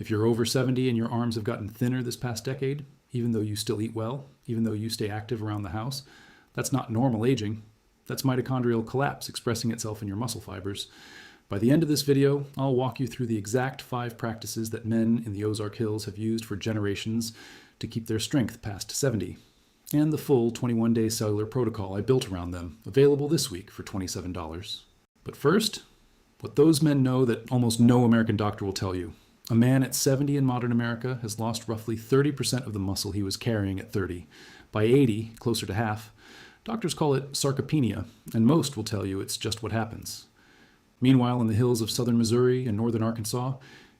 If you're over 70 and your arms have gotten thinner this past decade, even though you still eat well, even though you stay active around the house, that's not normal aging. That's mitochondrial collapse expressing itself in your muscle fibers. By the end of this video, I'll walk you through the exact 5 practices that men in the Ozark Hills have used for generations to keep their strength past 70, and the full 21-day cellular protocol I built around them, available this week for $27. But first, what those men know that almost no American doctor will tell you. A man at 70 in modern America has lost roughly 30% of the muscle he was carrying at 30. By 80, closer to half, doctors call it sarcopenia, and most will tell you it's just what happens. Meanwhile, in the hills of southern Missouri and northern Arkansas,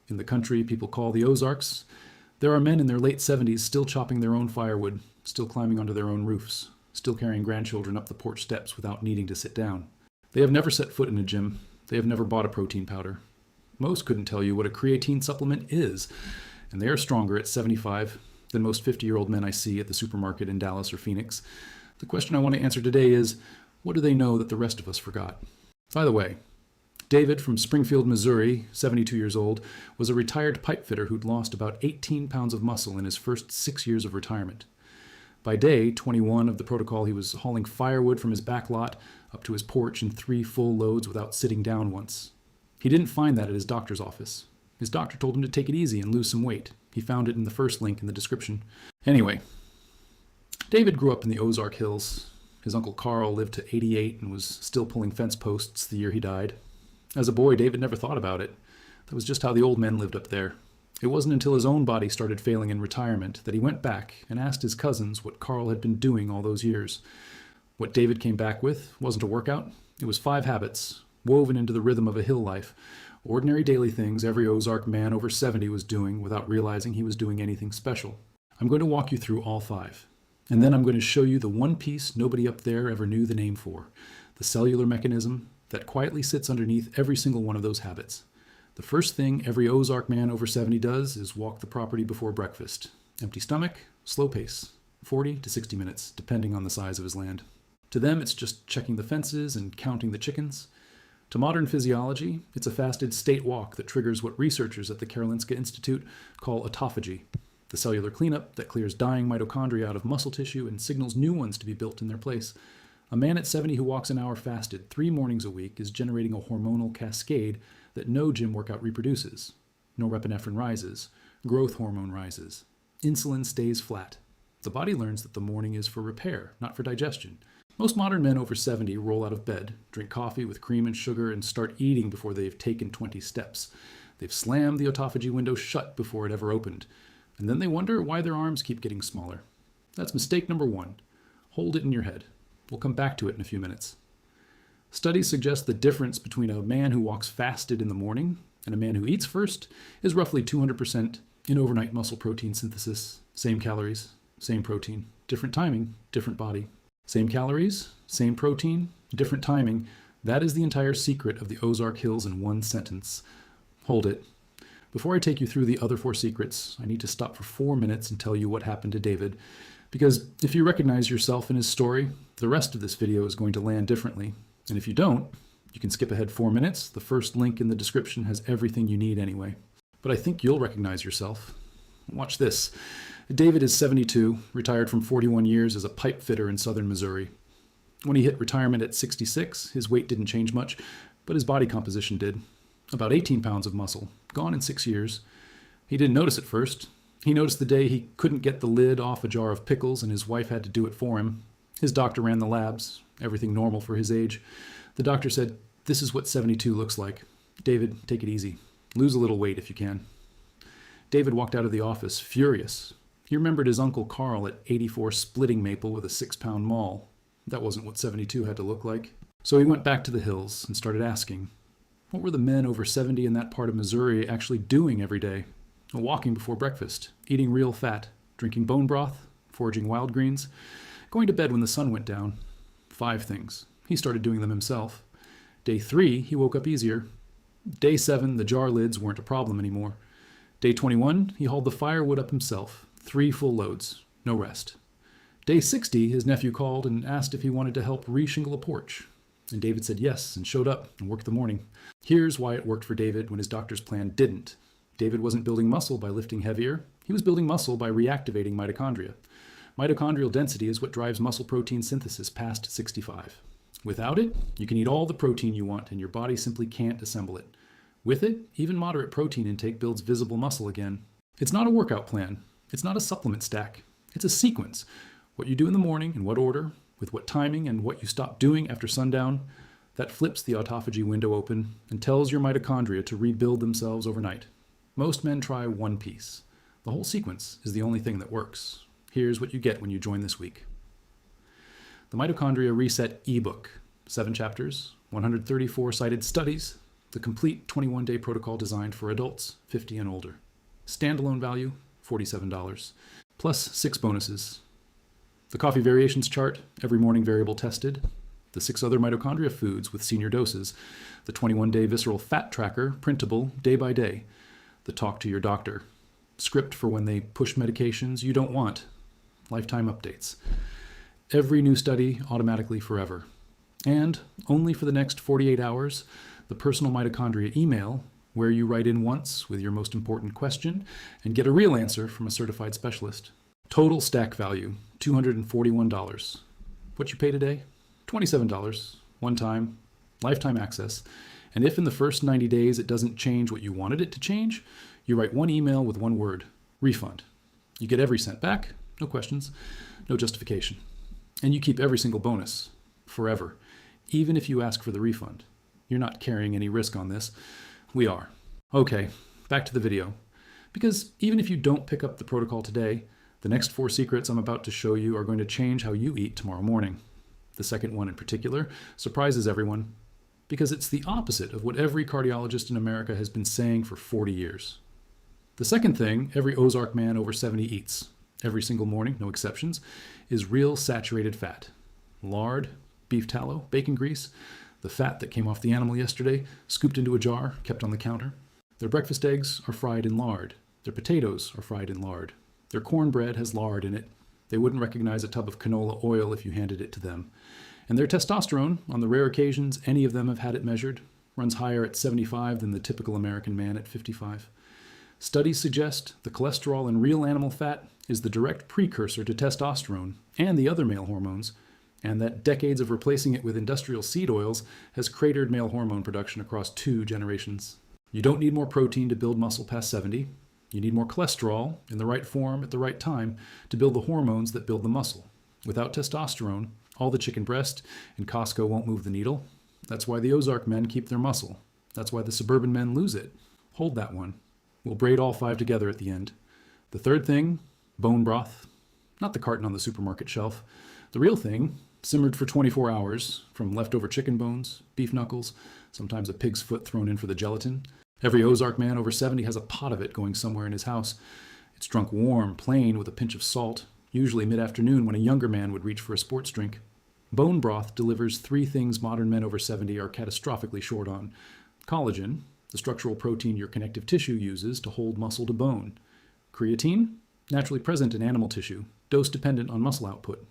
in the country people call the Ozarks, there are men in their late 70s still chopping their own firewood, still climbing onto their own roofs, still carrying grandchildren up the porch steps without needing to sit down. They have never set foot in a gym. They have never bought a protein powder. Most couldn't tell you what a creatine supplement is, and they are stronger at 75 than most 50-year-old men I see at the supermarket in Dallas or Phoenix. The question I want to answer today is, what do they know that the rest of us forgot? By the way, David from Springfield, Missouri, 72 years old, was a retired pipe fitter who'd lost about 18 pounds of muscle in his first 6 years of retirement. By day 21 of the protocol, he was hauling firewood from his back lot up to his porch in 3 full loads without sitting down once. He didn't find that at his doctor's office. His doctor told him to take it easy and lose some weight. He found it in the first link in the description. Anyway, David grew up in the Ozark Hills. His uncle Carl lived to 88 and was still pulling fence posts the year he died. As a boy, David never thought about it. That was just how the old men lived up there. It wasn't until his own body started failing in retirement that he went back and asked his cousins what Carl had been doing all those years. What David came back with wasn't a workout. It was 5 habits, woven into the rhythm of a hill life. Ordinary daily things every Ozark man over 70 was doing without realizing he was doing anything special. I'm going to walk you through all 5. And then I'm going to show you the one piece nobody up there ever knew the name for, the cellular mechanism that quietly sits underneath every single one of those habits. The first thing every Ozark man over 70 does is walk the property before breakfast. Empty stomach, slow pace, 40 to 60 minutes, depending on the size of his land. To them, it's just checking the fences and counting the chickens. To modern physiology, it's a fasted state walk that triggers what researchers at the Karolinska Institute call autophagy, the cellular cleanup that clears dying mitochondria out of muscle tissue and signals new ones to be built in their place. A man at 70 who walks an hour fasted 3 mornings a week is generating a hormonal cascade that no gym workout reproduces. Norepinephrine rises, growth hormone rises, insulin stays flat. The body learns that the morning is for repair, not for digestion. Most modern men over 70 roll out of bed, drink coffee with cream and sugar, and start eating before they've taken 20 steps. They've slammed the autophagy window shut before it ever opened. And then they wonder why their arms keep getting smaller. That's mistake number 1. Hold it in your head. We'll come back to it in a few minutes. Studies suggest the difference between a man who walks fasted in the morning and a man who eats first is roughly 200% in overnight muscle protein synthesis. Same calories, same protein, different timing, different body. Same calories, same protein, different timing. That is the entire secret of the Ozark Hills in one sentence. Hold it. Before I take you through the other 4 secrets, I need to stop for 4 minutes and tell you what happened to David. Because if you recognize yourself in his story, the rest of this video is going to land differently. And if you don't, you can skip ahead 4 minutes. The first link in the description has everything you need anyway. But I think you'll recognize yourself. Watch this. David is 72, retired from 41 years as a pipe fitter in southern Missouri. When he hit retirement at 66, his weight didn't change much, but his body composition did. About 18 pounds of muscle, gone in 6 years. He didn't notice at first. He noticed the day he couldn't get the lid off a jar of pickles and his wife had to do it for him. His doctor ran the labs, everything normal for his age. The doctor said, "This is what 72 looks like. David, take it easy. Lose a little weight if you can." David walked out of the office, furious. He remembered his uncle Carl at 84 splitting maple with a 6-pound maul. That wasn't what 72 had to look like. So he went back to the hills and started asking, what were the men over 70 in that part of Missouri actually doing every day? Walking before breakfast, eating real fat, drinking bone broth, foraging wild greens, going to bed when the sun went down. 5 things. He started doing them himself. Day 3, he woke up easier. Day 7, the jar lids weren't a problem anymore. Day 21, he hauled the firewood up himself. 3 full loads, no rest. Day 60, his nephew called and asked if he wanted to help re-shingle a porch. And David said yes and showed up and worked the morning. Here's why it worked for David when his doctor's plan didn't. David wasn't building muscle by lifting heavier. He was building muscle by reactivating mitochondria. Mitochondrial density is what drives muscle protein synthesis past 65. Without it, you can eat all the protein you want and your body simply can't assemble it. With it, even moderate protein intake builds visible muscle again. It's not a workout plan. It's not a supplement stack. It's a sequence. What you do in the morning, in what order, with what timing, and what you stop doing after sundown, that flips the autophagy window open and tells your mitochondria to rebuild themselves overnight. Most men try one piece. The whole sequence is the only thing that works. Here's what you get when you join this week. The Mitochondria Reset Ebook, 7 chapters, 134 cited studies, the complete 21-day protocol designed for adults 50 and older. Standalone value, $47, plus 6 bonuses. The coffee variations chart, every morning variable tested, the 6 other mitochondria foods with senior doses, the 21-day Visceral Fat Tracker, printable day by day, the talk to your doctor, script for when they push medications you don't want, lifetime updates. Every new study automatically forever. And only for the next 48 hours, the personal mitochondria email where you write in once with your most important question and get a real answer from a certified specialist. Total stack value, $241. What you pay today? $27, one time, lifetime access. And if in the first 90 days it doesn't change what you wanted it to change, you write one email with one word, refund. You get every cent back, no questions, no justification. And you keep every single bonus, forever, even if you ask for the refund. You're not carrying any risk on this. We are. Okay, back to the video. Because even if you don't pick up the protocol today, the next 4 secrets I'm about to show you are going to change how you eat tomorrow morning. The second one in particular surprises everyone because it's the opposite of what every cardiologist in America has been saying for 40 years. The second thing every Ozark man over 70 eats, every single morning, no exceptions, is real saturated fat. Lard, beef tallow, bacon grease, the fat that came off the animal yesterday, scooped into a jar, kept on the counter. Their breakfast eggs are fried in lard. Their potatoes are fried in lard. Their cornbread has lard in it. They wouldn't recognize a tub of canola oil if you handed it to them. And their testosterone, on the rare occasions any of them have had it measured, runs higher at 75 than the typical American man at 55. Studies suggest the cholesterol in real animal fat is the direct precursor to testosterone and the other male hormones, and that decades of replacing it with industrial seed oils has cratered male hormone production across 2 generations. You don't need more protein to build muscle past 70. You need more cholesterol in the right form at the right time to build the hormones that build the muscle. Without testosterone, all the chicken breast in Costco won't move the needle. That's why the Ozark men keep their muscle. That's why the suburban men lose it. Hold that one. We'll braid all 5 together at the end. The third thing, bone broth. Not the carton on the supermarket shelf. The real thing, simmered for 24 hours from leftover chicken bones, beef knuckles, sometimes a pig's foot thrown in for the gelatin. Every Ozark man over 70 has a pot of it going somewhere in his house. It's drunk warm, plain, with a pinch of salt, usually mid-afternoon when a younger man would reach for a sports drink. Bone broth delivers 3 things modern men over 70 are catastrophically short on. Collagen, the structural protein your connective tissue uses to hold muscle to bone. Creatine, naturally present in animal tissue, dose-dependent on muscle output.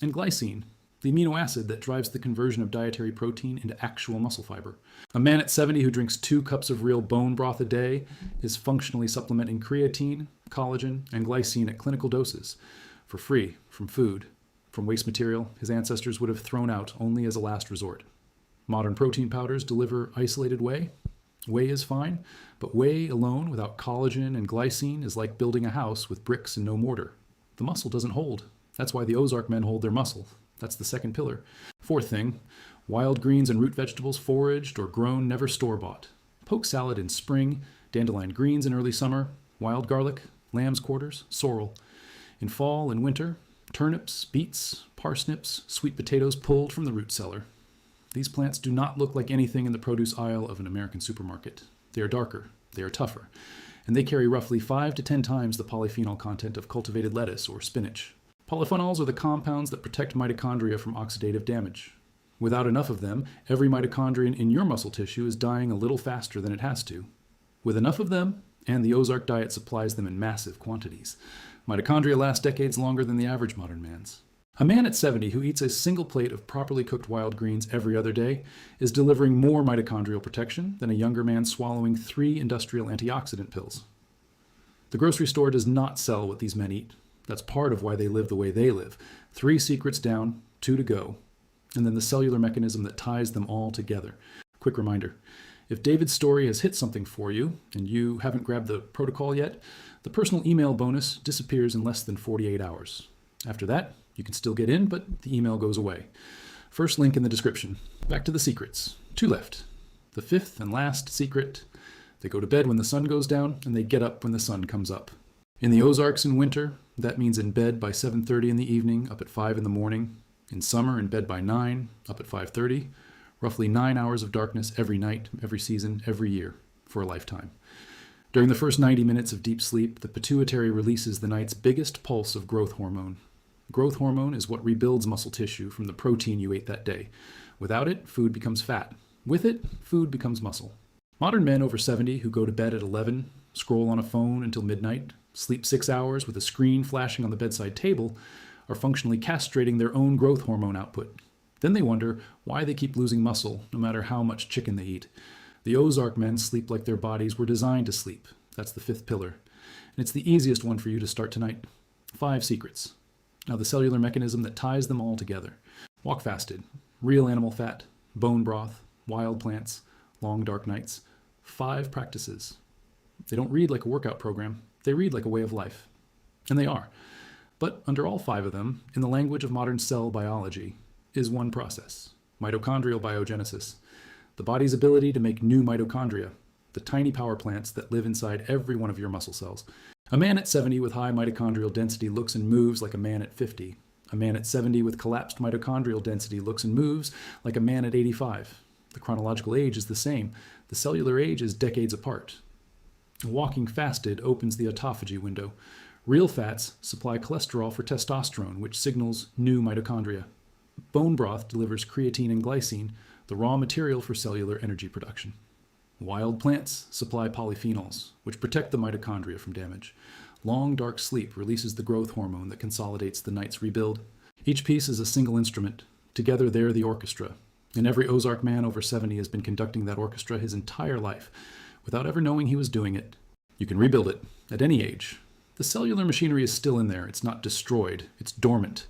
And glycine, the amino acid that drives the conversion of dietary protein into actual muscle fiber. A man at 70 who drinks 2 cups of real bone broth a day is functionally supplementing creatine, collagen, and glycine at clinical doses, for free, from food, from waste material his ancestors would have thrown out only as a last resort. Modern protein powders deliver isolated whey. Whey is fine, but whey alone without collagen and glycine is like building a house with bricks and no mortar. The muscle doesn't hold. That's why the Ozark men hold their muscle. That's the second pillar. Fourth thing, wild greens and root vegetables foraged or grown, never store-bought. Poke salad in spring, dandelion greens in early summer, wild garlic, lamb's quarters, sorrel. In fall and winter, turnips, beets, parsnips, sweet potatoes pulled from the root cellar. These plants do not look like anything in the produce aisle of an American supermarket. They are darker, they are tougher, and they carry roughly 5 to 10 times the polyphenol content of cultivated lettuce or spinach. Polyphenols are the compounds that protect mitochondria from oxidative damage. Without enough of them, every mitochondrion in your muscle tissue is dying a little faster than it has to. With enough of them, and the Ozark diet supplies them in massive quantities, mitochondria last decades longer than the average modern man's. A man at 70 who eats a single plate of properly cooked wild greens every other day is delivering more mitochondrial protection than a younger man swallowing 3 industrial antioxidant pills. The grocery store does not sell what these men eat. That's part of why they live the way they live. 3 secrets down, 2 to go, and then the cellular mechanism that ties them all together. Quick reminder, if David's story has hit something for you and you haven't grabbed the protocol yet, the personal email bonus disappears in less than 48 hours. After that, you can still get in, but the email goes away. First link in the description. Back to the secrets. 2 left. The 5th and last secret: they go to bed when the sun goes down, and they get up when the sun comes up. In the Ozarks in winter, that means in bed by 7:30 in the evening, up at 5 in the morning. In summer, in bed by 9, up at 5:30. Roughly 9 hours of darkness every night, every season, every year, for a lifetime. During the first 90 minutes of deep sleep, the pituitary releases the night's biggest pulse of growth hormone. Growth hormone is what rebuilds muscle tissue from the protein you ate that day. Without it, food becomes fat. With it, food becomes muscle. Modern men over 70 who go to bed at 11, scroll on a phone until midnight, sleep 6 hours with a screen flashing on the bedside table, are functionally castrating their own growth hormone output. Then they wonder why they keep losing muscle no matter how much chicken they eat. The Ozark men sleep like their bodies were designed to sleep. That's the 5th pillar. And it's the easiest one for you to start tonight. 5 secrets. Now the cellular mechanism that ties them all together. Walk fasted, real animal fat, bone broth, wild plants, long dark nights. 5 practices. They don't read like a workout program. They read like a way of life. And they are. But under all 5 of them, in the language of modern cell biology, is one process: mitochondrial biogenesis. The body's ability to make new mitochondria, the tiny power plants that live inside every one of your muscle cells. A man at 70 with high mitochondrial density looks and moves like a man at 50. A man at 70 with collapsed mitochondrial density looks and moves like a man at 85. The chronological age is the same. The cellular age is decades apart. Walking fasted opens the autophagy window. Real fats supply cholesterol for testosterone, which signals new mitochondria. Bone broth delivers creatine and glycine, the raw material for cellular energy production. Wild plants supply polyphenols, which protect the mitochondria from damage. Long, dark sleep releases the growth hormone that consolidates the night's rebuild. Each piece is a single instrument. Together, they're the orchestra. And every Ozark man over 70 has been conducting that orchestra his entire life, without ever knowing he was doing it. You can rebuild it at any age. The cellular machinery is still in there. It's not destroyed. It's dormant.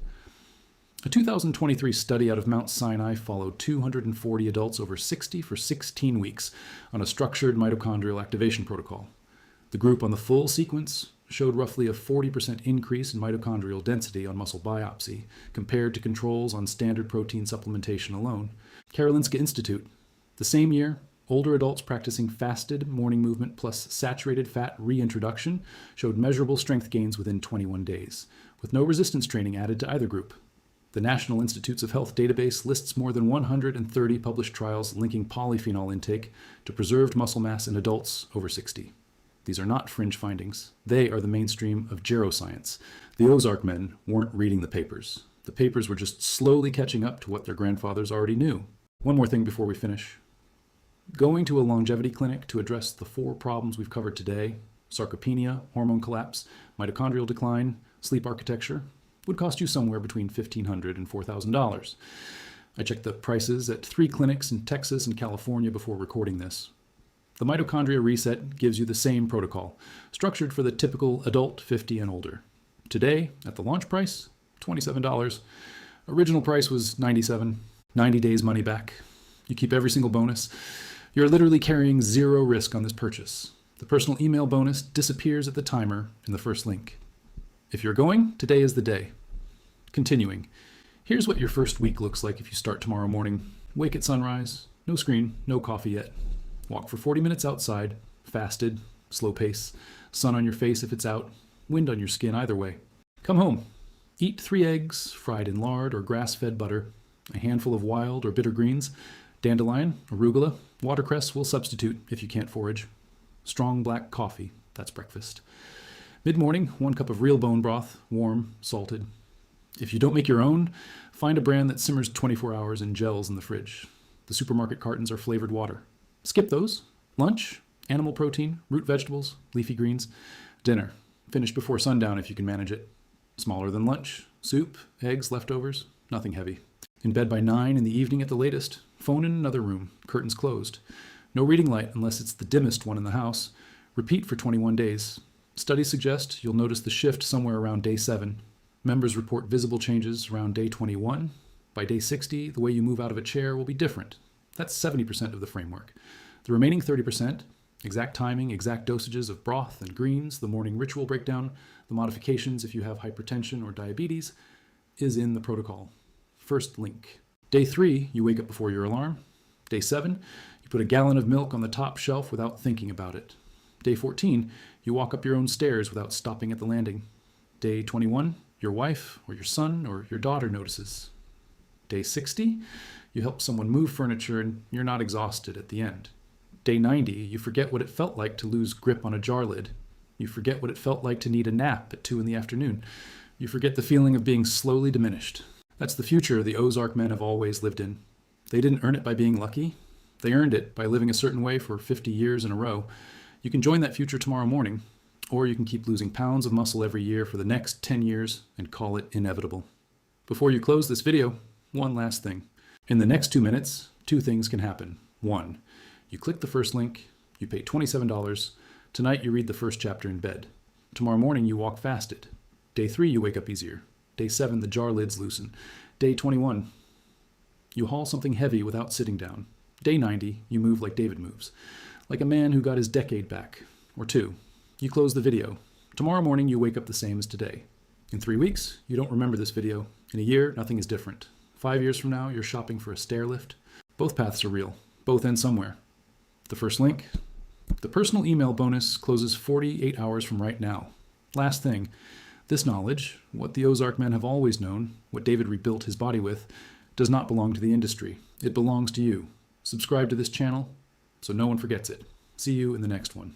A 2023 study out of Mount Sinai followed 240 adults over 60 for 16 weeks on a structured mitochondrial activation protocol. The group on the full sequence showed roughly a 40% increase in mitochondrial density on muscle biopsy compared to controls on standard protein supplementation alone. Karolinska Institute. The same year, older adults practicing fasted morning movement plus saturated fat reintroduction showed measurable strength gains within 21 days, with no resistance training added to either group. The National Institutes of Health database lists more than 130 published trials linking polyphenol intake to preserved muscle mass in adults over 60. These are not fringe findings. They are the mainstream of geroscience. The Ozark men weren't reading the papers. The papers were just slowly catching up to what their grandfathers already knew. One more thing before we finish. Going to a longevity clinic to address the 4 problems we've covered today, sarcopenia, hormone collapse, mitochondrial decline, sleep architecture, would cost you somewhere between $1,500 and $4,000. I checked the prices at 3 clinics in Texas and California before recording this. The Mitochondria Reset gives you the same protocol, structured for the typical adult 50 and older. Today, at the launch price, $27. Original price was $97. 90 days money back. You keep every single bonus. You're literally carrying 0 risk on this purchase. The personal email bonus disappears at the timer in the first link. If you're going, today is the day. Continuing, here's what your first week looks like if you start tomorrow morning. Wake at sunrise, no screen, no coffee yet. Walk for 40 minutes outside, fasted, slow pace, sun on your face if it's out, wind on your skin either way. Come home. Eat 3 eggs fried in lard or grass-fed butter, a handful of wild or bitter greens, dandelion, arugula, watercress will substitute if you can't forage. Strong black coffee, that's breakfast. Mid-morning, 1 cup of real bone broth, warm, salted. If you don't make your own, find a brand that simmers 24 hours and gels in the fridge. The supermarket cartons are flavored water. Skip those. Lunch, animal protein, root vegetables, leafy greens. Dinner, finish before sundown if you can manage it. Smaller than lunch, Soup, eggs, leftovers, nothing heavy. In bed by 9 in the evening at the latest. Phone in another room, curtains closed. No reading light unless it's the dimmest one in the house. Repeat for 21 days. Studies suggest you'll notice the shift somewhere around day 7. Members report visible changes around day 21. By day 60, the way you move out of a chair will be different. That's 70% of the framework. The remaining 30%, exact timing, exact dosages of broth and greens, the morning ritual breakdown, the modifications if you have hypertension or diabetes, is in the protocol. First link. Day 3, you wake up before your alarm. Day 7, you put a gallon of milk on the top shelf without thinking about it. Day 14, you walk up your own stairs without stopping at the landing. Day 21, your wife or your son or your daughter notices. Day 60, you help someone move furniture and you're not exhausted at the end. Day 90, you forget what it felt like to lose grip on a jar lid. You forget what it felt like to need a nap at 2 p.m. You forget the feeling of being slowly diminished. That's the future the Ozark men have always lived in. They didn't earn it by being lucky. They earned it by living a certain way for 50 years in a row. You can join that future tomorrow morning, or you can keep losing pounds of muscle every year for the next 10 years and call it inevitable. Before you close this video, one last thing. In the next 2 minutes, 2 things can happen. 1, you click the first link, you pay $27. Tonight you read the first chapter in bed. Tomorrow morning you walk fasted. Day 3 you wake up easier. Day 7 the jar lids loosen. Day 21 you haul something heavy without sitting down. Day 90 you move like David moves, like a man who got his decade back. Or 2, you close the video. Tomorrow morning you wake up the same as today. In 3 weeks you don't remember this video. In a year nothing is different. 5 years from now you're shopping for a stair lift. Both paths are real. Both end somewhere. The first link. The personal email bonus closes 48 hours from right now. Last thing, this knowledge, what the Ozark men have always known, what David rebuilt his body with, does not belong to the industry. It belongs to you. Subscribe to this channel so no one forgets it. See you in the next one.